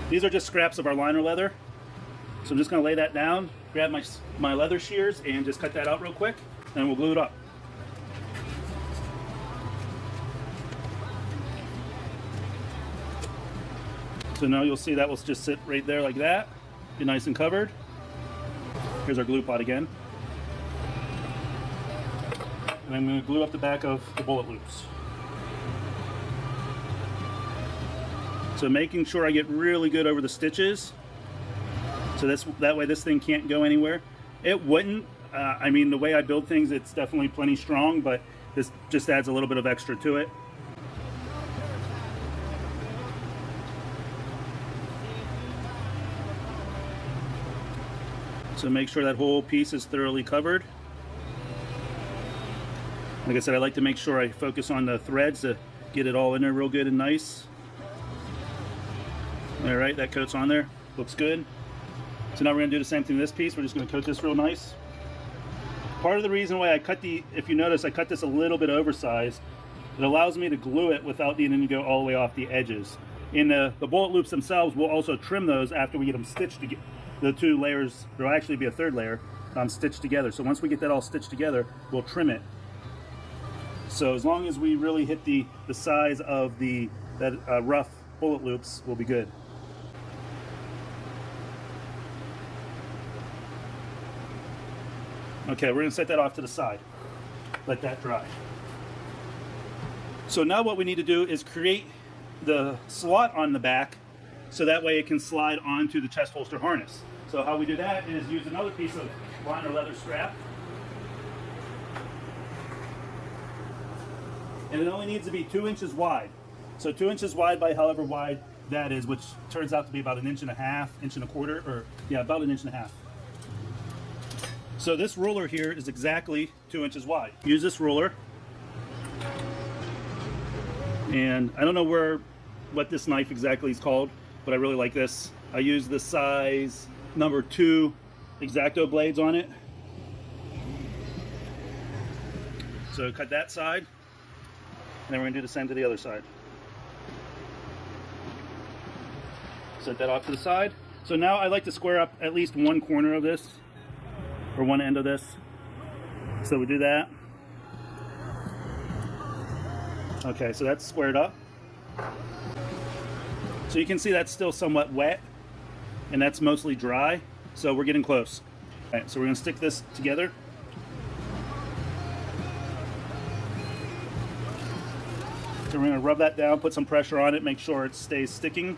These are just scraps of our liner leather. So I'm just going to lay that down, grab my leather shears, and just cut that out real quick, and we'll glue it up. So now you'll see that will just sit right there like that, be nice and covered. Here's our glue pot again. And I'm going to glue up the back of the bullet loops. So making sure I get really good over the stitches. So that way this thing can't go anywhere. It wouldn't. I mean, the way I build things, it's definitely plenty strong, but this just adds a little bit of extra to it. So make sure that whole piece is thoroughly covered. Like I said, I like to make sure I focus on the threads to get it all in there real good and nice. All right, that coat's on there. Looks good. So now we're going to do the same thing to this piece. We're just going to coat this real nice. Part of the reason why I cut if you notice, I cut this a little bit oversized. It allows me to glue it without needing to go all the way off the edges. In the bullet loops themselves, we'll also trim those after we get them stitched together. The two layers, there'll actually be a third layer stitched together. So once we get that all stitched together, we'll trim it. So as long as we really hit the size of that rough bullet loops, we'll be good. Okay, we're going to set that off to the side. Let that dry. So now what we need to do is create the slot on the back so that way it can slide onto the chest holster harness. So how we do that is use another piece of liner leather strap. And it only needs to be 2 inches wide. So 2 inches wide by however wide that is, which turns out to be about 1.5 inches, 1.25 inches, or yeah, about 1.5 inches. So this ruler here is exactly 2 inches wide. Use this ruler. And I don't know what this knife exactly is called, but I really like this. I use the size number 2 X-Acto blades on it. So cut that side, and then we're going to do the same to the other side. Set that off to the side. So now I like to square up at least one corner of this, or one end of this. So we do that. Okay, so that's squared up. So you can see that's still somewhat wet, and that's mostly dry, so we're getting close. All right, so we're going to stick this together. So we're going to rub that down, put some pressure on it, make sure it stays sticking.